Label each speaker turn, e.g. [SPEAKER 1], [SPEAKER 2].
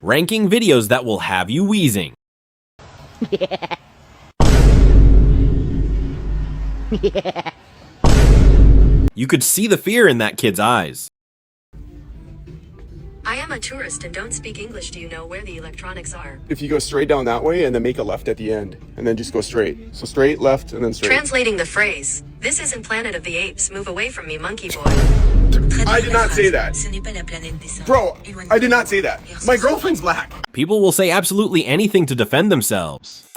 [SPEAKER 1] Ranking videos that will have you wheezing. You could see the fear in that kid's eyes.
[SPEAKER 2] I am a tourist and don't speak English. Do you know where the electronics are?
[SPEAKER 3] If you go straight down that way and then make a left at the end, and then just go straight. So straight, left, and then straight.
[SPEAKER 2] Translating the phrase, this isn't Planet of the Apes, move away from me, monkey boy.
[SPEAKER 3] I did not say that. Bro, I did not say that. My girlfriend's black.
[SPEAKER 1] People will say absolutely anything to defend themselves.